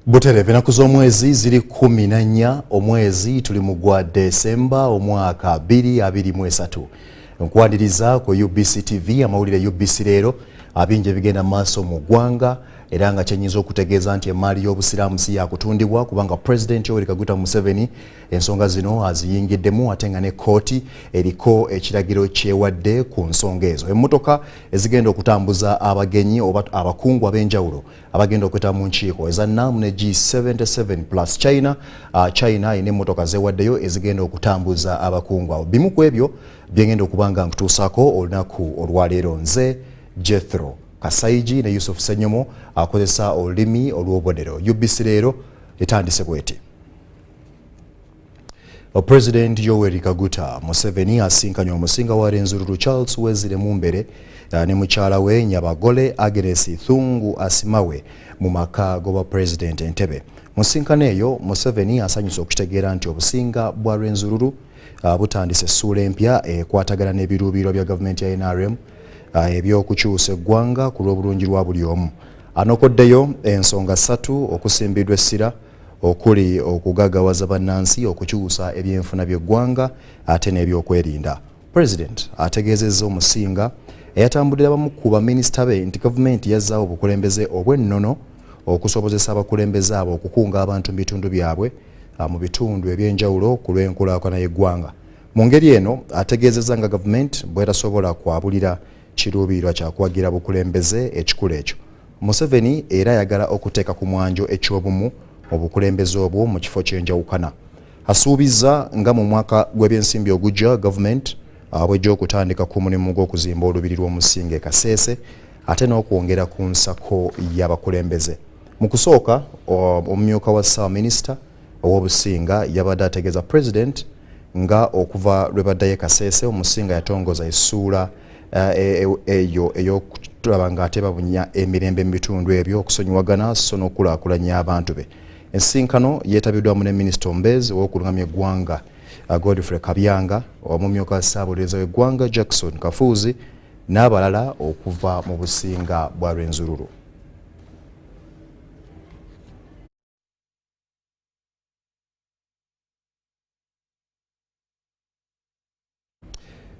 Butere venaku z'omwezi ziri 14 omwezi tuli mu gwa Desemba omwaka 2023. Nkwaniriza ku UBC TV amawulire UBC Leero abinje bigenda maaso mu ggwanga era nga kyenyinza okutegeeza nti emaali y'obusiraamu si yakutundibwa kubanga President Yoweri Kaguta Museveni ensonga zino aziyingiddemu ate nga ne kkooti eriko ekiragiro kyewadde ku nsonga ezo. Emmotoka ezigenda okutambuza abagenyi oba abakungu ab'enjawulo abagenda okweta mu nkiiko eza NAM ne G77 plus China China ine emmotoka zewaddeyo ezigenda okutambuza abakungu abo. Bimu ku ebyo byengenda okubanga nkutuusaako olunaku olwaleero. Nze Jethro Kasaigi ne Yusuf Senyomo akozesa olulimi olw'obubonero. UBC Leero etandise bweti. President Yoweri Kaguta Museveni asinkanye omusinga wa Renzururu Charles Wezire Mumbere ne mukyala we Nyabagole Agnes Thungu Asimawe mu maka g'obwa President Entebbe. Musinkano eyo Museveni asanyusa okitegeera nti obusinga bwa Renzururu butandise essuula empya ekwatagana n'ebiruubirirwa bya gavumenti ya NRM ebyokukyusa eggwanga ku lw'obulungi lwa buli omu. Anokoddeyo ensonga 3 okusimbidwa essira okuli okugagawaza bannansi okukyusa ebyenfuna by'eggwanga ate n'ebyokwerinda. President ategeezezza omusinga eyatambulira bamu ku baminisita be nti gavumenti yazzaawo obukulembeze obw'ennono okusobozesa abakulembeze abo okukunga abantu mu bitundu byabwe mu bitundu ebyenjawulo ku lw'enkulaakulana y'eggwanga. Mu ngeri eno ategeezezza nga gavumenti bw'etasobola kwabulira kiruubirirwa kyakuwagira bukulembeze ekikulu ekyo. Museveni era ayagala okuteeka ku mwanjo ekyobumu obukulembeze obwo mu kifo ky'enjawukana. Asuubizza nga mu mwaka gw'ebyensimbi ogujja gavumenti bw'ejja okutandika ku mulimu gw'okuzimba olubiri lw'omusinga e Kasese ate n'okwongera ku nsako y'abakulembeze. Mu kusooka omumyuka wa Ssaabaminisita ow'obusinga yabadde ategeeza President nga okuva lwe baddayo e Kasese omusinga yatongoza essuula eyo ey'okulaba ng'ate babunya emirembe mu bitundu ebyo okusonyiwagana so n'okulaakulanya abantu be. Ensinkano yeetabiddwamu ne Minisita Ombezi ow'okulungamya eggwanga Godfrey Kabyanga, omumyuka wa Ssaabawolereza w'eggwanga Jackson Kafuuzi n'abalala okuva mu businga bwa Rwenzururu.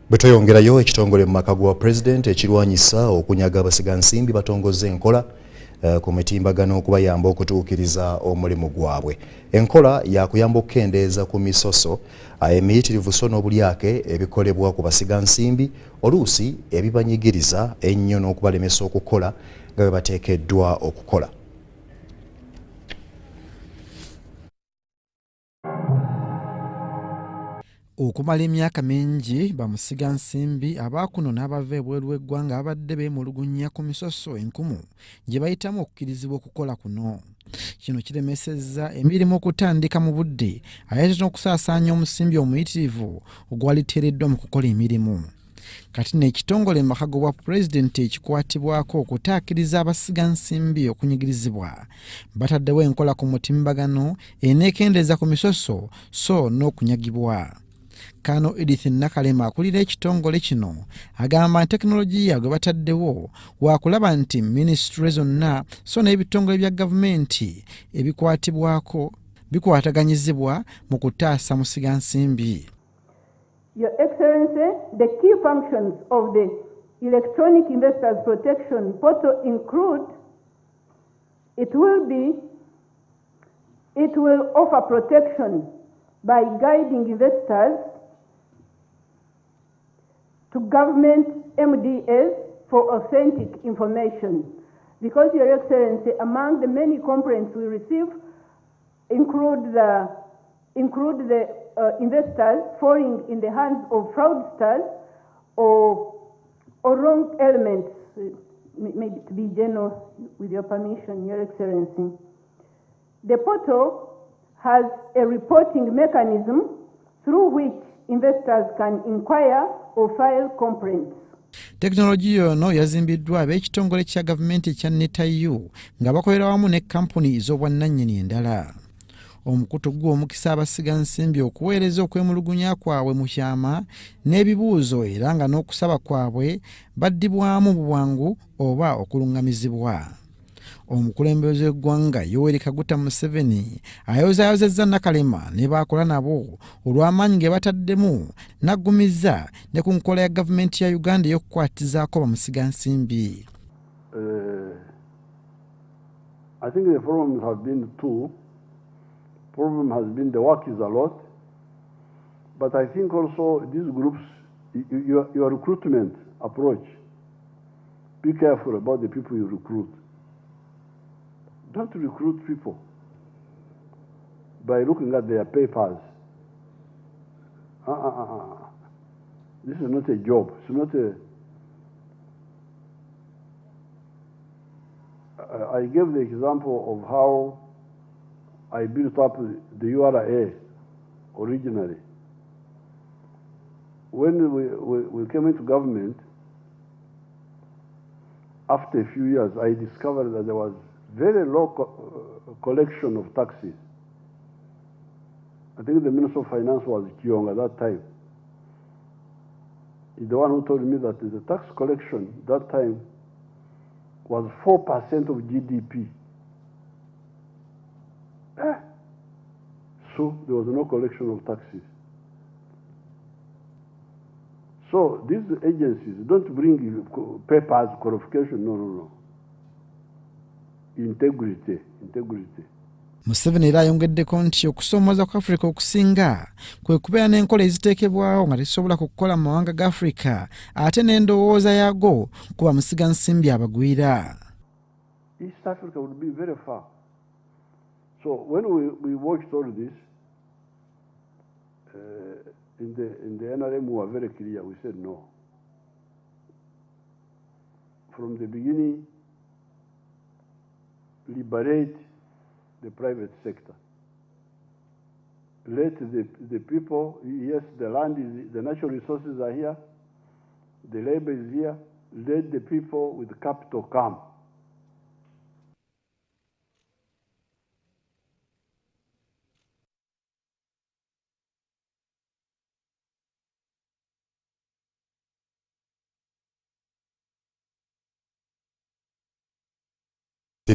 Bwetweyongerayo ekitongole mu maka gwa President ekirwanyisa okunyaga abasigansimbi batongoze enkola ku mitimbagano okubayamba okutuukiriza omulimu gwabwe. Enkola yakuyamba okukendeeza ku misoso emiyitirivu so n'obulyake ebikolebwa ku basigansimbi oluusi ebibanyigiriza ennyo n'okubalemesa okukola nga bwe bateekeddwa okukola. Okumala emyaka mingi bamusigansimbi abaakuno n'abava ebweru w'eggwanga abadde beemulugunya ku misoso enkumu gye bayitamu okukkirizibwa okukola kuno. Kino kiremesezza emirimu okutandika mu budde ate n'okusaasaanya omusimbi omuyitirivu ogwaliteereddwa mu kukola emirimu. Kati n'ekitongole mu maka g'obwa Pulezidenti ekikwatibwako okutaakiriza abasigansimbi okunyigirizibwa bataddewo enkola ku mutimbagano eneekendeeza ku misoso so n'okunyagibwa. Kano Edith Nakalema akulira ekitongole kino agamba tekinologiya gwe bataddewo waakulaba nti minisitule zonna so n'ebitongole bya gavumenti ebikwatibwako bikwataganyizibwa mu kutaasa musigansimbi. Your Excellency, the key functions of the Electronic Investors Protection Portal include it will offer protection by guiding investors to government MDS for authentic information. Because, Your Excellency, among the many complaints we receive include the investors falling in the hands of fraudsters or wrong elements, maybe to be general with your permission, Your Excellency. The portal has a reporting mechanism through which investors can inquire or file complaints. Teknologiya yono yazimbiddwa ab'ekitongole kya gavumenti ekya NETAU nga bakolera wamu ne kampuni ez'obwannannyini endala. Omukutu gw'omukisa abasigansimbi okuweereza okwemulugunya kwabwe mu kyama n'ebibuuzo era nga n'okusaba kwabwe baddibwamu bwangu oba okulungamizibwa. omukulembeze w'eggwanga Yoweri Kaguta Museveni ayozaayozezza Nakalema ne baakola nabo olw'amaanyi ge bataddemu n'aggumiza ne ku nkola ya gavumenti ya Uganda ey'okukwatizaako bamusigansimbi. I think the problems have been two. Problem has been the work is a lot, but I think also these groups, your recruitment approach, be careful about the people you recruit. Don't recruit people by looking at their papers. This is not a job. It's not a... I gave the example of how I built up the URA originally. When we came into government, after a few years, I discovered that there was very low collection of taxes. I think the Minister of Finance was Kiong at that time. He's the one who told me that the tax collection that time was 4% of GDP. So there was no collection of taxes. So these agencies don't bring papers, qualification, no. Integrity. Museveni era ayongeddeko nti okusoomoza kwa Africa okusinga kwe kubeera n'enkola eziteekebwawo nga tezisobola kukola mu mawanga ga Africa ate n'endowooza yaago kuba musigansimbi abagwira. East Africa would be very far. So when we watched all this, in the NRM we were very clear. We said no. From the beginning, liberate the private sector. Let the people, yes, the land is, the natural resources are here, the labor is here, let the people with capital come.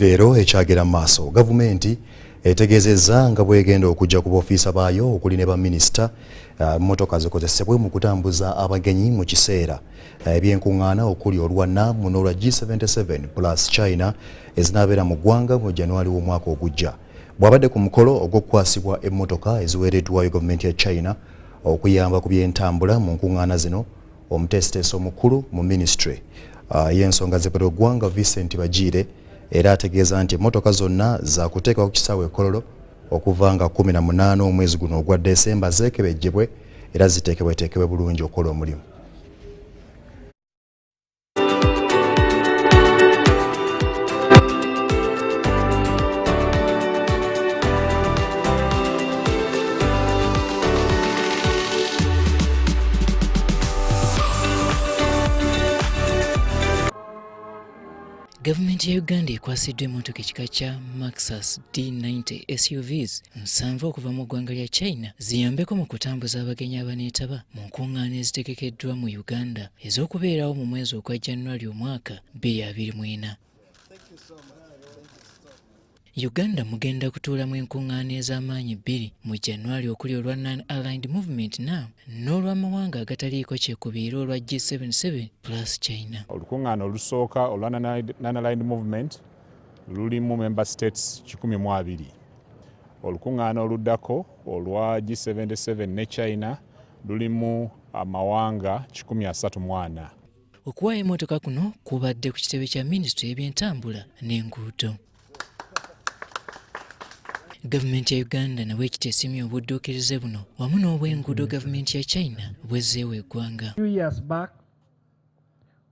Leero ekyagera maaso gavumenti etegeezezza nga bwegenda okujja ku b'ofiisa baayo okuli ne baminisita mmotoka zikozesebwe mu kutambuza abagenyi mu kiseera ebyenkuŋŋaana okuli olwa NAM n'olwa G77 plus China ezinaabeera mu ggwanga mu January w'omwaka ogujja. Bw'abadde ku mukolo ogw'okukwasibwa emmotoka eziweereddwayo gavumenti ya China okuyamba ku by'entambula mu nkuŋŋaana zino, omuteesiteesi omukulu mu ministry y'ensonga z'eggwanga Vincent Bagiire era ategeeza nti emmotoka zonna za kuteekwa ku kisaawe Kololo okuva nga 18 omwezi guno ogwa Desemba zeekebejjebwe era ziteekebweteekebwe bulungi okukola omulimu. Gavumenti ya Uganda ekwasiddwa emmotoka ekika kya Maxus D90 SUVs 7 okuva mu ggwanga lya China ziyambeko mu kutambuza abagenyi abaneetaba mu nkuŋŋaana ezitegekeddwa mu Uganda ez'okubeerawo mu mwezi ogwa January omwaka 2024. Uganda mugenda kutuulamu enkuŋŋaana ez'amaanyi 2 mu January okuli olwa Non-Aligned Movement NAM n'olw'amawanga agataliiko kyekubiira olwa G77 plus China. Olukuŋŋaana olusooka olwa Non-Aligned Movement lulimu member states 12. Olukuŋŋaana oluddako olwa G77 ne China lulimu amawanga 134. Okuwaayo emmotoka kuno kubadde ku kitebe kya Minisitule y'ebyentambula n'enguudo. Gavumenti ya Uganda nawe ekiteesimye obudduukirize buno wamu n'obw'enguudo gavumenti ya China bwezzeewo eggwanga. Few years back,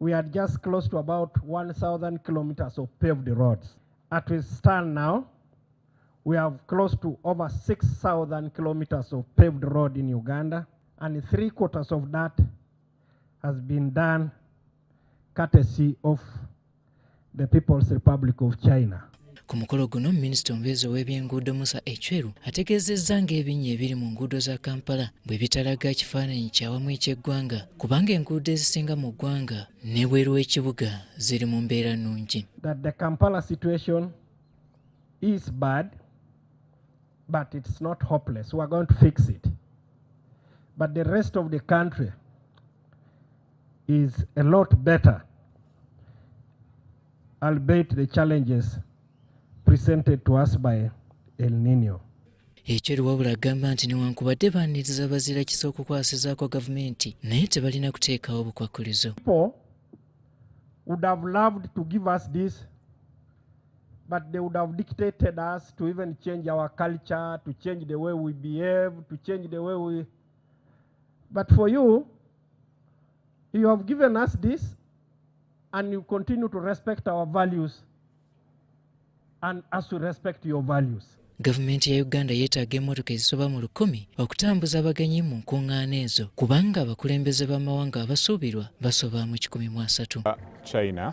we had just close to about 1,000 kilometers of paved roads. As we stand now, we have close to over 6,000 kilometers of paved road in Uganda, and 3/4 of that has been done courtesy of the People's Republic of China. Ku mukolo guno minisita omubeezi w'ebyenguudo Musa Echweru ategeezezza ng'ebinnya ebiri mu nguudo za Kampala bwe bitalaga kifaananyi kyawamu eky'eggwanga kubanga enguudo ezisinga mu ggwanga n'ebweru w'ekibuga ziri mu mbeera nnungi. That the Kampala situation is bad, but it's not hopeless. We are going to fix it. But the rest of the country is a lot better, albeit the challenges presented to us by El Nino. Echweru wabula agamba nti newankubadde baaniriza bazira kisa okukwasizaako gavumenti naye tebalina kuteekawo bukwakkulizo. People would have loved to give us this, but they would have dictated us to even change our culture, to change the way we behave, to change the way we... But for you, you have given us this, and you continue to respect our values, and us to respect your values. Gavumenti ya Uganda yeetaaga emmotoka ezisoba mu 1,000 okutambuza abagenyi mu nkuŋŋaana ezo kubanga abakulembeze b'amawanga abasuubirwa basoba mu 130. China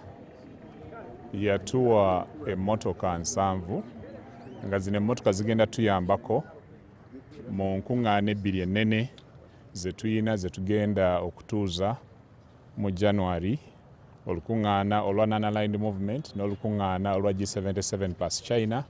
yatuwa emmotoka 7 nga zino emmotoka zigenda tuyambako mu nkuŋŋaana 2 ennene ze tuyina ze tugenda okutuuza mu January, olukuŋŋaana olwa Non-Aligned Movement n'olukuŋŋaana olwa G77 plus China.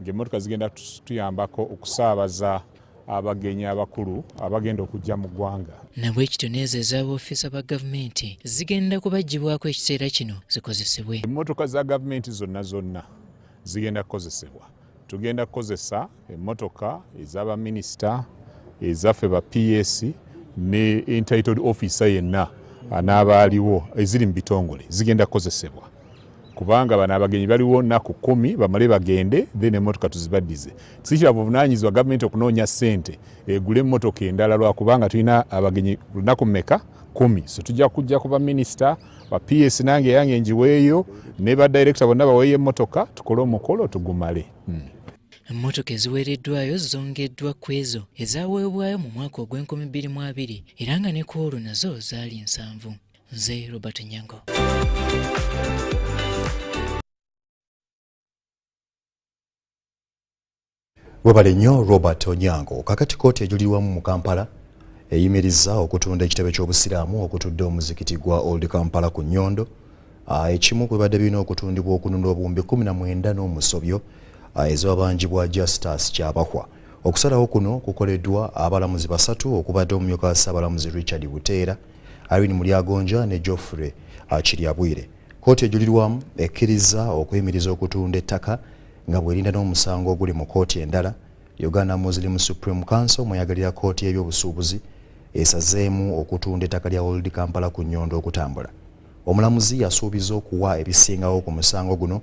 Ng'emmotoka zigenda tuyambako okusaabaza abagenyi abakulu abagenda okujja mu ggwanga. Nabwe ekityo neezeeza ab'ofiisa ba gavumenti zigenda kubaggyibwako ekiseera kino zikozesebwe. Emmotoka za gavumenti zonna zigenda kukozesebwa. Tugenda kukozesa emmotoka ez'abaminisita, ezaffe ba PS ne entitled officer yenna anaabaaliwo eziri mu bitongole zigenda kukozesebwa. Kubanga bano abagenyi baliwo nnaku 10 bamale bagende then emmotoka tuzibaddize. Sikira buvunaanyizibwa gavumenti okunoonya ssente egule emmotoka endala lwakubanga tulina abagenyi lunaku mmeka 10. So tujja kujja kuba minisita ba PS nange yange njiweeyo ne ba director bonna baweeyo emmotoka tukole omukolo tugumale. Emmotoka eziweereddwayo zongeddwa ku ezo ezaaweebwayo mu mwaka ogw'2020 era nga ne ku olwo nazo zaali 7. Nze Robert Nyango. Webale nnyo Robert Onyango. Kakati kooti ejulirwamu mu Kampala eyimirizza okutunda ekitebe ky'obusiraamu okutudde omuzikiti gwa Old Kampala ku Nnyondo. Ekimu kwe badde birina okutundibwa okununda obuwumbi 19 n'omusobyo ez'abanjibwa Justus Kyabahwa. Okusalawo kuno kukoleddwa abalamuzi 3 okubadde omumyuka wa Ssaabalamuzi Richard Buteera, Irene Mulyagonja ne Geoffrey Kiryabwire. Kooti ejulirwamu ekkiriza okuyimiriza okutunda ettaka nga bwerinda n'omusango oguli mu kooti endala. Uganda Muslim Supreme Council mweyagalira kooti y'ebyobusuubuzi esazeemu okutunda ettaka lya Old Kampala ku Nnyondo okutambula. Omulamuzi yasuubiza okuwa ebisingawo ku musango guno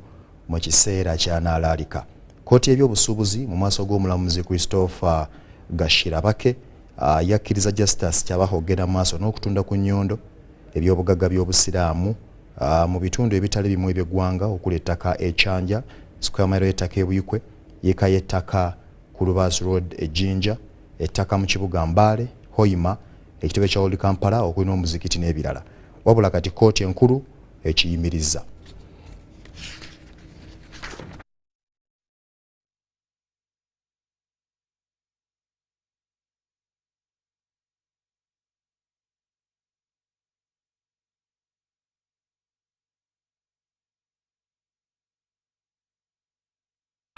mu kiseera ky'anaalaalika. Kooti y'ebyobusuubuzi mu maaso g'omulamuzi Christopher Gashirabake yakkiriza Justus Kyabahwa okugenda maaso n'okutunda ku Nnyondo ebyobugagga by'obusiraamu mu bitundu ebitali bimu eby'eggwanga okuli ettaka Echanja, square mile y'ettaka Ebuyikwe, yeka y'ettaka ku Lubas Road Ejinja, ettaka mu kibuga Mbale, Hoima, ekitebe kya Old Kampala okulina omuzikiti n'ebirala. Wabula kati kooti enkulu ekiyimirizza.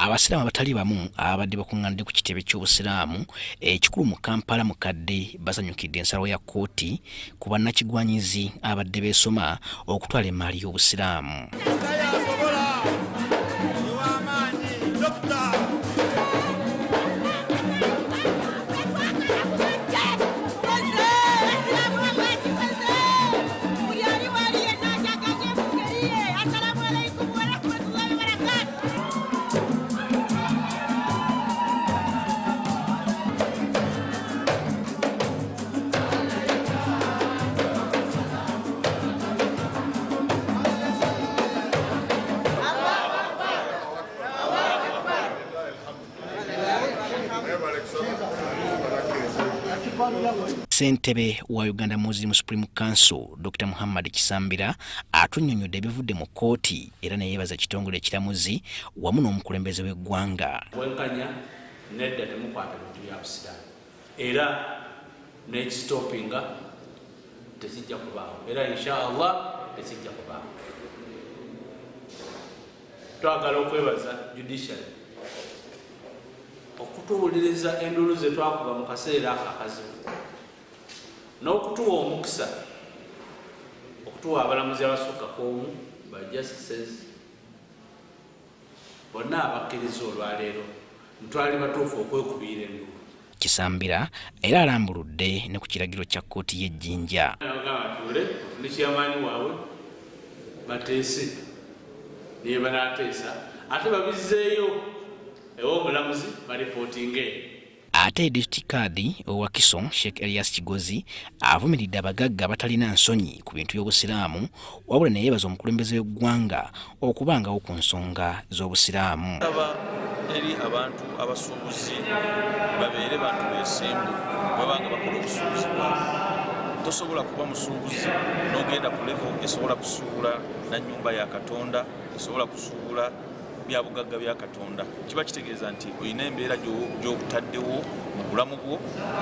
Abasiraamu abatali bamu abadde bakuŋŋaanidde ku kitebe ky'obusiraamu ekikulu mu Kampala mukadde basanyukidde ensalawo ya kkooti ku bannakigwanyizi abadde beesoma okutwala emmaali y'obusiraamu. Ssentebe wa Uganda Muslim Supreme Council Dr. Muhammad Kisambira atunnyonnyodde ebivudde mu kkooti era ne yeebaza ekitongole ekiramuzi wamu n'omukulembeze w'eggwanga. Bwenkanya nedda temukwata bintu bya busiraamu era n'ekistopinga tekijja kubaawo era inshaallah tekijja kubaawo. Twagala okwebaza judiciary okutuwuliriza endulu ze twakuba mu kaseera akazibu n'okutuwa omukisa okutuwa abalamuzi abasukka k'omu ba justices bonna abakkiriza olwaleero ntwali batuufu okwekubira endulu. Kisambira era alambuludde ne ku kiragiro kya kkooti y'Ejjinja. Tule ne kyamaanyi waabwe bateese niye banaateesa ate babizzeeyo ew'omulamuzi baripootinge. Ate District Kaadi owa Kiso Sheikh Elias Kigozi avumiridde abagagga abatalina nsonyi ku bintu by'obusiraamu wabula ne yeebaza omukulembeze w'eggwanga okubangawo ku nsonga z'obusiraamu. Eri abantu abasuubuzi babeere bantu beesimbu babanga bakola obusuubuzi bwabwe. Tosobola kuba musuubuzi n'ogenda ku level esobola kusuubula na nnyumba ya Katonda, esobola kusuubula bya bugagga bya Katonda. Kiba kitegeeza nti olina embeera gy'obutaddewo mu bulamu bwo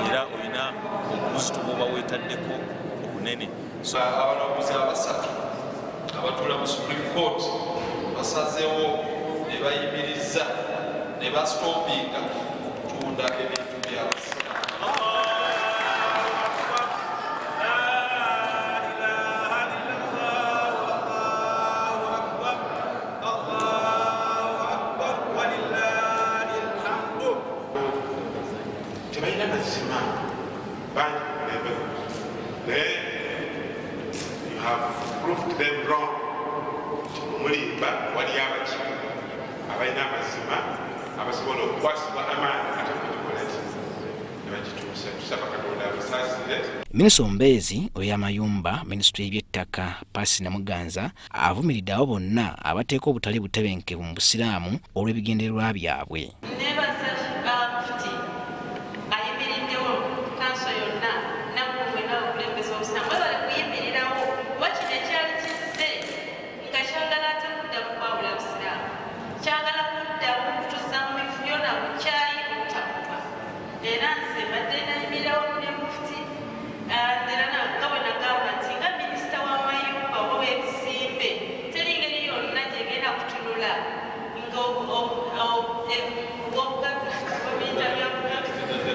era olina obuzito bw'oba weetaddeko obunene. So abalamuzi abasatu abatuula mu Supreme Court basazeewo ne bayimiriza ne bastopinga tunda ebintu byabasiraamu. You have proved them wrong. Mulimba wali abaki abalina amazima abasobola okukwasibwa amaanyi ate kutukolaki ne bagituusa tusaba Katonda abasaasire. Minisita Ombezi ow'amayumba Minisitule y'Eby'ettaka Paasi Namuganza avumiridde abo bonna abateeka obutali butebenkevu mu busiraamu olw'ebigendererwa byabwe.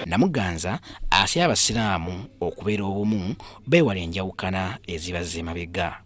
Namuganza asaba abasiraamu okubeera obumu beewala enjawukana ezibaza emabega.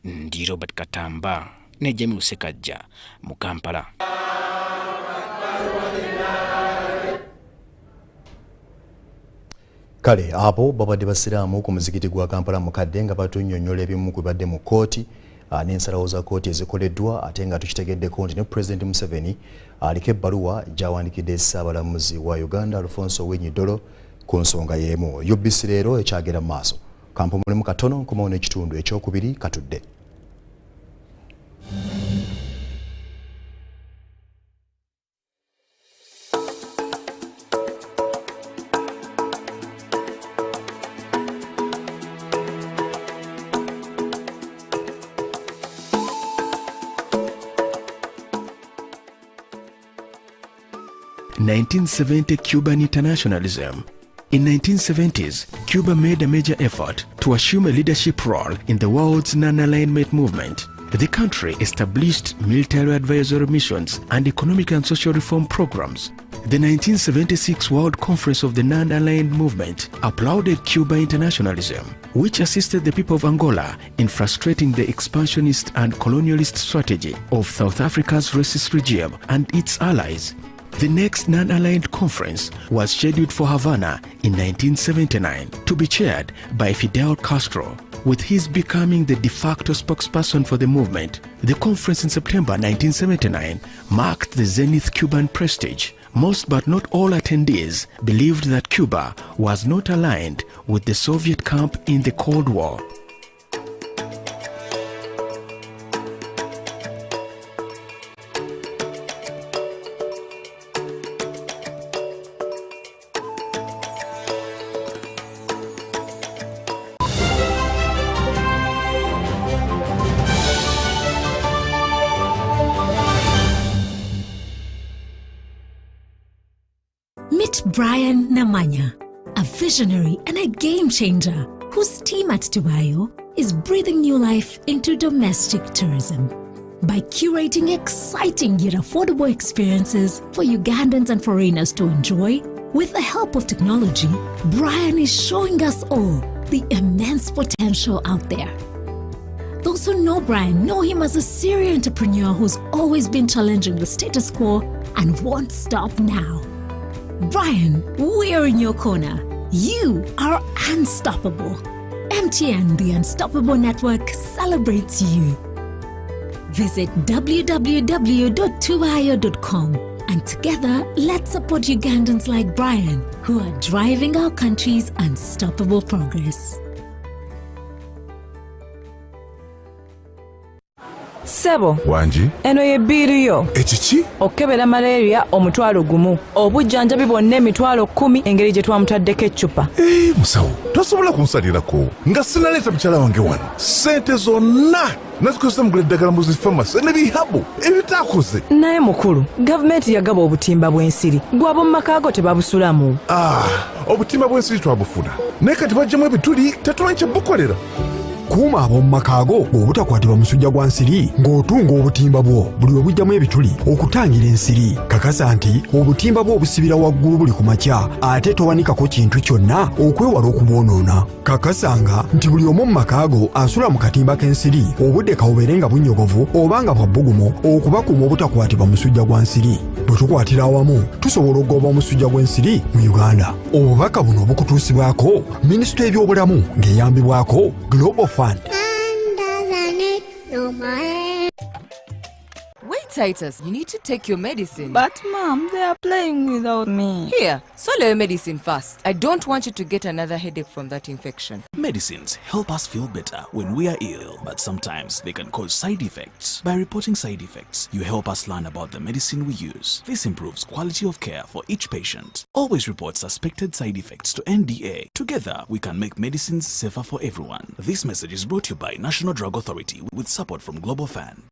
Ndi Robert Katamba ne Jamie Usekajja mu Kampala. Kale abo babadde basiraamu ku muzikiti gwa Kampala mukadde nga batunnyonnyola ebimu ku bibadde mu kkooti n'ensalawo za kkooti ezikoleddwa ate nga tukitegeddeko nti ne Pulezidenti Museveni aliko ebbaluwa gy'awandiikidde Ssaabalamuzi wa Uganda Alfonso Owiny Dollo ku nsonga y'emu. UBC Leero ekyagera mu maaso. Kampumulimu katono nkomawo n'ekitundu ekyokubiri katudde. (1970) Cuban internationalism. In 1970s, Cuba made a major effort to assume a leadership role in the world's non-alignment movement. The country established military advisory missions and economic and social reform programs. The 1976 World Conference of the Non-Aligned Movement applauded Cuba internationalism, which assisted the people of Angola in frustrating the expansionist and colonialist strategy of South Africa's racist regime and its allies. The next non-aligned conference was scheduled for Havana in 1979 to be chaired by Fidel Castro, with his becoming the de facto spokesperson for the movement. The conference in September 1979 marked the zenith Cuban prestige. Most but not all attendees believed that Cuba was not aligned with the Soviet camp in the Cold War. Meet Brian Namanya, a visionary and a game changer whose team at Tubayo is breathing new life into domestic tourism. By curating exciting yet affordable experiences for Ugandans and foreigners to enjoy, with the help of technology, Brian is showing us all the immense potential out there. Those who know Brian know him as a serial entrepreneur who's always been challenging the status quo and won't stop now. Brian, we're in your corner. You are unstoppable. MTN, the Unstoppable Network, celebrates you. Visit www.tubayo.com and together, let's support Ugandans like Brian, who are driving our country's unstoppable progress. Sebo wanji eno ye biiriyo ekiki okebera malaria omutwalo gumu obujjanjabi bwonna emitwalo 10 engeri gye twamutaddeko eccupa. musawo tosobola kunsalirako nga sinaleeta mukyala wange wano sente zonna nazikozesa mugula eddagala mu zifamasi ne bihabu ebitaakoze. Naye mukulu gavumenti yagaba obutimba bw'ensiri gwabo mu makaago tebabusulamu. obutimba bw'ensiri twabufuna naye kati bajjamu ebituli tetumanyi kyebukolera. Kuuma ab'omu makaago obutakwatibwa musujja gwa nsiri ng'otunga obutimba bwo buli obujjamu ebituli okutangira ensiri. Kakasa nti obutimba bwo obusibira waggulu buli ku makya ate towanikako kintu kyonna okwewala okubwonoona. Kakasanga nti buli omu mu makaago asula mu katimba k'ensiri obudde kawubeere nga bunyogovu oba nga bwa bbugumu okubakuuma obutakwatibwa musujja gwa nsiri. Bwe tukwatira awamu tusobola okugoba omusujja gw'ensiri mu Uganda. Obubaka buno obukutuusibwako Minisitule y'ebyobulamu ng'eyambibwako Global Fund. Wait, Titus, you need to take your medicine. But Mom, they are playing without me. Here, swallow your medicine fast. I don't want you to get another headache from that infection. Medicines help us feel better when we are ill, but sometimes they can cause side effects. By reporting side effects, you help us learn about the medicine we use. This improves quality of care for each patient. Always report suspected side effects to NDA. Together, we can make medicines safer for everyone. This message is brought to you by National Drug Authority with support from Global Fund.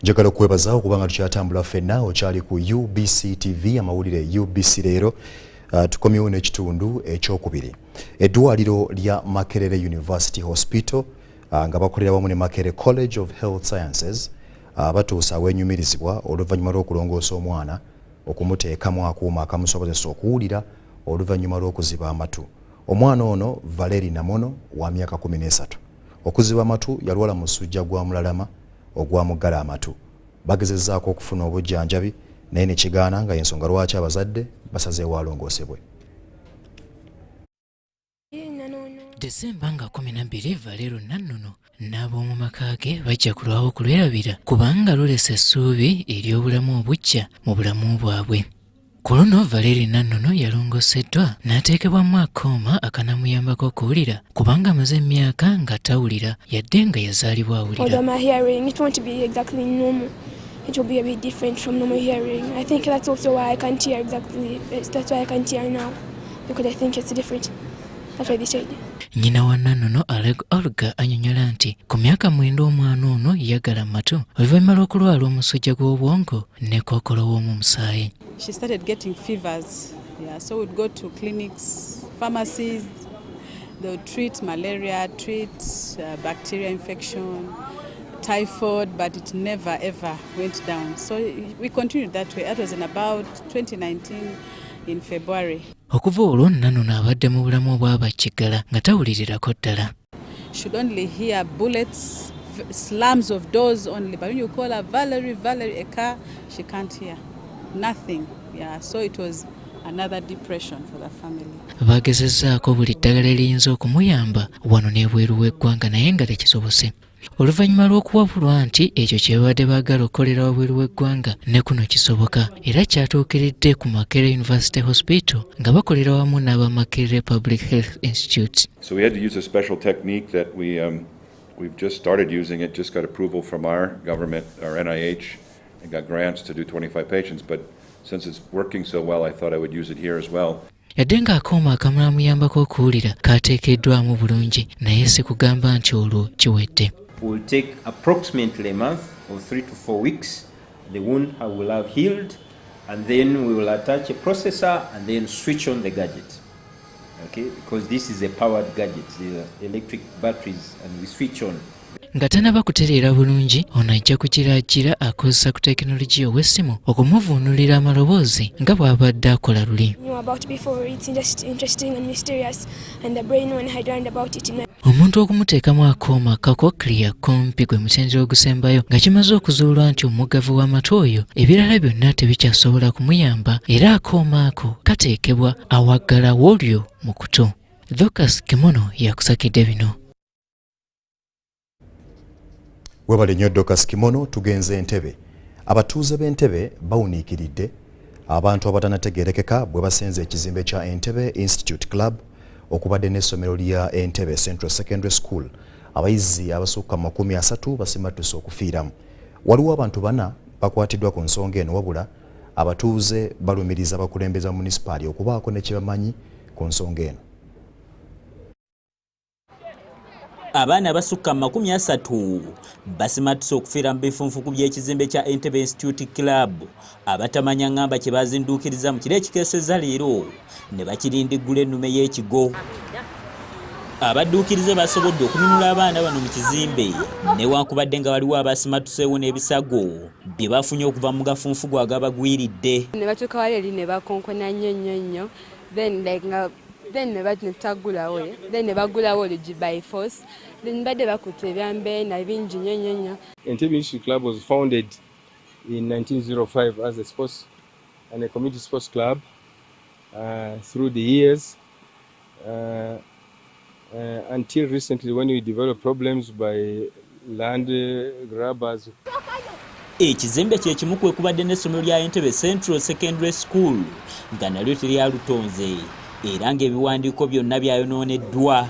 Njagala okwebaza okubanga tukyatambula ffenna okyali ku UBC TV amawulire UBC Leero. Tukomyewo n'ekitundu ekyokubiri. Eddwaliro lya Makerere University Hospital nga bakolera wamu ne Makerere College of Health Sciences batuusa awenyumirizibwa oluvannyuma lw'okulongoosa omwana okumuteekamu akuuma akamusobozesa okuwulira oluvannyuma lw'okuziba amatu. Omwana ono Valeri Namono wa myaka 13. Okuziba amatu yalwala musujja gwa mulalama ogwamugala amatu. Bagezezzaako okufuna obujjanjabi naye ne kigaana nga ensonga lwaki abazadde basazeewo alongoosebwe. Desemba nga 12 Leero Nannono n'ab'omu maka ge bajja kulwawo kulwerabira kubanga lulesa essuubi ery'obulamu obujja mu bulamu bwabwe. Ku luno Valeri Nannono yalongoseddwa n'ateekebwamu akooma akanamuyambako okuwulira kubanga amaze emyaka nga tawulira yadde nga yazaalibwa awulira. Although my hearing, it won't be exactly normal. It will be a bit different from normal hearing. I think that's also why I can't hear exactly. That's why I can't hear now, because I think it's different. That's why they said. Nyina wa Nannono Olga annyonnyola nti ku myaka 9 omwana ono yagala matu oluvannyuma lw'okulwala omusujja gw'obwongo ne kookolo w'omu musaayi. She started getting fevers. Yeah, so we'd go to clinics, pharmacies. They would treat malaria, treat bacterial infection, typhoid, but it never ever went down. So we continued that way. That was in about 2019 in February. Okuva olwo Nannono abadde mu bulamu obwabakiggala nga tawulirirako ddala. Should only hear bullets, slams of doors only. But when you call her Valerie, a car, she can't hear. Nothing. Yeah, so it was another depression for the family. Bagezezzaako buli ddagala eriyinza okumuyamba wano n'ebweru w'eggwanga naye nga tekisobose. Oluvannyuma lw'okuwabulwa nti ekyo kye babadde baagala okukolera wabweru w'eggwanga ne kuno kisoboka era kyatuukiridde ku Makerere University Hospital nga bakolera wamu n'aba Makerere Public Health Institute. So we had to use a special technique that we've just started using it, just got approval from our government, our NIH, and got grants to do 25 patients, but since it's working so well, I thought I would use it here as well. Yadde ng'akooma akamuyambako okuwulira kaateekeddwamu bulungi naye si kugamba nti olwo kiwedde. Will take approximately a month or 3 to 4 weeks. The wound will have healed, and then we will attach a processor and then switch on the gadget. Okay, because this is a powered gadget, the electric batteries, and we switch on. Nga tanaba kutereera bulungi ono ajja kukiraagira akozesa ku tekinologiya ow'essimu okumuvuunulira amaloboozi nga bw'abadde akola luli. Omuntu okumuteekamu akooma kakokliya kompi gwe mutendera ogusembayo nga kimaze okuzuulwa nti omuggavu w'amatu oyo ebirala byonna tebikyasobola kumuyamba era akooma ako kateekebwa awaggala w'olyo mu kutu. Dorcas Kimono yakusakidde bino. Webale nnyo Dorcas Kimono. Tugenze Entebbe. Abatuuze b'Entebbe bawuniikiridde abantu abatanategeerekeka bwe basenze ekizimbe kya Entebbe Institute Club okubadde n'essomero lya Entebbe Central Secondary School. Abayizi abasukka 30 basimattuse okufiiramu. Waliwo abantu 4 bakwatiddwa ku nsonga eno wabula abatuuze balumiriza abakulembeze ba munisipaali okubaako ne kye bamanyi ku nsonga eno. Abaana basukka 30 basimattuse okufiira mu bifunfuku by'ekizimbe kya Entebbe Institute Club abatamanya ngamba kye bazinduukiriza mu kiro ekikeeseza leero ne bakirindiggula ennume y'ekigo. Abadduukirize basobodde okununula abaana bano mu kizimbe newankubadde nga waliwo abasimattuseewo n'ebisago bye bafunye okuva mu gafunfugu agabagwiridde. Ne batuuka wali eri ne bakonkona nnyo then ne batagulawo then ne bagulawo olugi by force then badde bakutte ebyambe na bingi nnyo. Entebbe Institute Club was founded in 1905 as a sports and a community sports club. Through the years until recently when we developed problems by land grabbers. Ekizimbe kye kimu kwekubadde n'essomero lya Entebbe Central Secondary School nga nalyo teryalutonze era ng'ebiwandiiko byonna byayonooneddwa.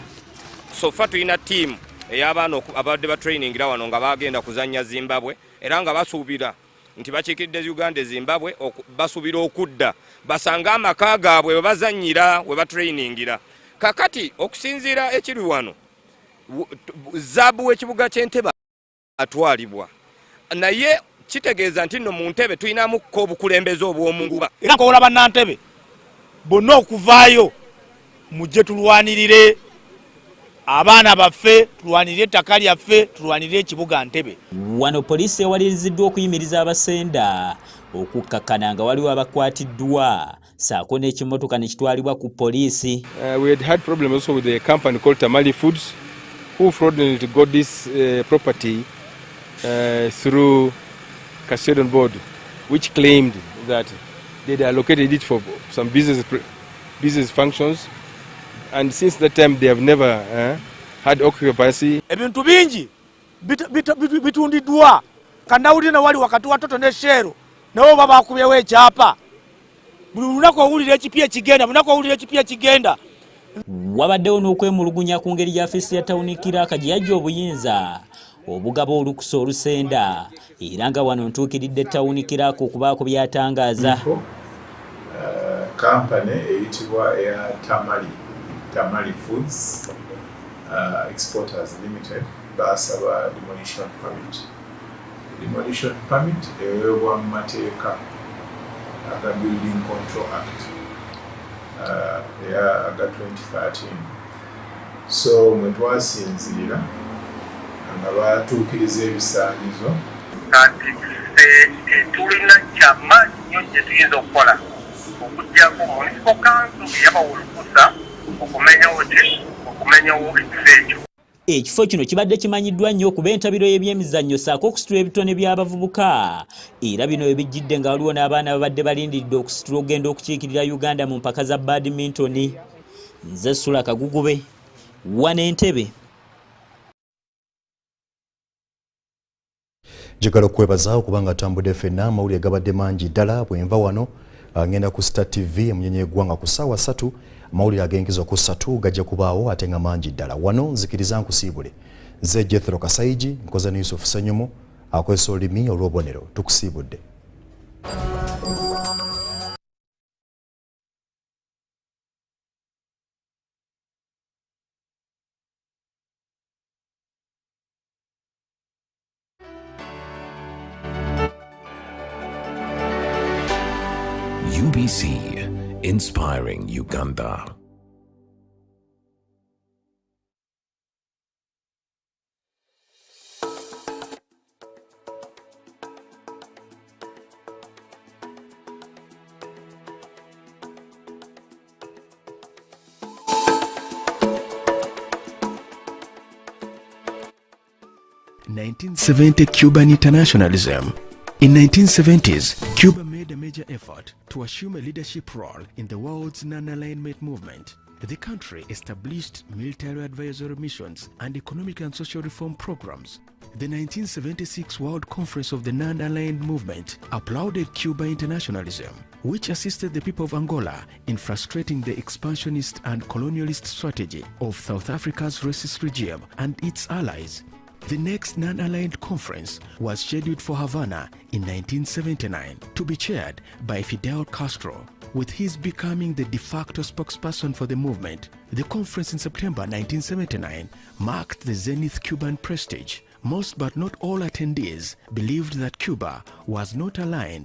So far tulina ttiimu ey'abaana abadde batrainingira wano nga bagenda kuzannya Zimbabwe era nga basuubira nti bakiikiridde Uganda Zimbabwe basuubira okudda basanga amaka gaabwe we bazannyira we batrainingira. Kakati okusinziira ekiri wano zaabu w'ekibuga ky'Entebbe atwalibwa naye kitegeeza nti nno mu Ntebbe tulinamuko obukulembeze obw'omunguba era nkowola bannantebbe bonna okuvaayo mujje tulwanirire abaana baffe, tulwanirire ettaka lyaffe, tulwanirire ekibuga Ntebbe. Wano poliisi ewaliriziddwa okuyimiriza abasenda okukakkana nga waliwo abakwatiddwa saako n'ekimotoka ne kitwalibwa ku poliisi. We had problems also with a company called Tamale Foods who fraudulently got this property through custodian board, which claimed that they allocated it for some business functions, and since that time they have never had occupancy. Ebintu bingi bitundiddwa kanawulira wali wakati wa Toto ne Shero nabo babakubyewo ekyapa buli lunaku owulira ekipya ekigenda lunaku owulira ekipya ekigenda. Wabaddewo n'okwemulugunya ku ngeri ya afisi ya tawuni Kiraaka gye yajja obuyinza obugaba olukusa olusenda era nga wano ntuukiridde tawuni Kiraaka okubaako byatangaaza. Kampani eyitibwa eya Tamali Foods Exporters Limited basaba demolition permit. Demolition permit eweebwa mu mateeka aga Building Control Act aga 2013. So mwe twasinziira nga batuukiriza ebisaanyizo kati tulina kyamaanyi nnyo gye tuyinza okukola okuggyako municipal council yabawa olukusa okumenyawo ekifo ekyo. Ekifo kino kibadde kimanyiddwa nnyo okuba entabiro y'ebyemizannyo ssaako okusitula ebitone by'abavubuka era bino ebijjidde nga waliwo n'abaana babadde balindiridde okusitula okugenda okukiikirira Uganda mu mpaka za badminton. Nze Sula Kagugube, wano Entebbe. Njagala okwebaza okubanga tambudde ffenna amawulire gabadde mangi ddala bwenva wano ngenda ku Star TV emunyenye eggwanga ku ssaawa 3 amawulire ag'enkizo ku 3 gajja kubaawo ate nga mangi ddala wano nzikiriza nkusiibule nze Jethro Kasaigi nkoza ne Yusuf Ssenyumo akozesa olulimi olw'obubonero tukusiibudde. UBC, inspiring Uganda. Cuban internationalism. In 1970s, Cuba made a major effort to assume a leadership role in the world's non-alignment movement. The country established military advisory missions and economic and social reform programs. The 1976 World Conference of the Non-Aligned Movement applauded Cuba internationalism, which assisted the people of Angola in frustrating the expansionist and colonialist strategy of South Africa's racist regime and its allies. The next non-aligned conference was scheduled for Havana in 1979 to be chaired by Fidel Castro, with his becoming the de facto spokesperson for the movement. The conference in September 1979 marked the zenith Cuban prestige. Most but not all attendees believed that Cuba was not aligned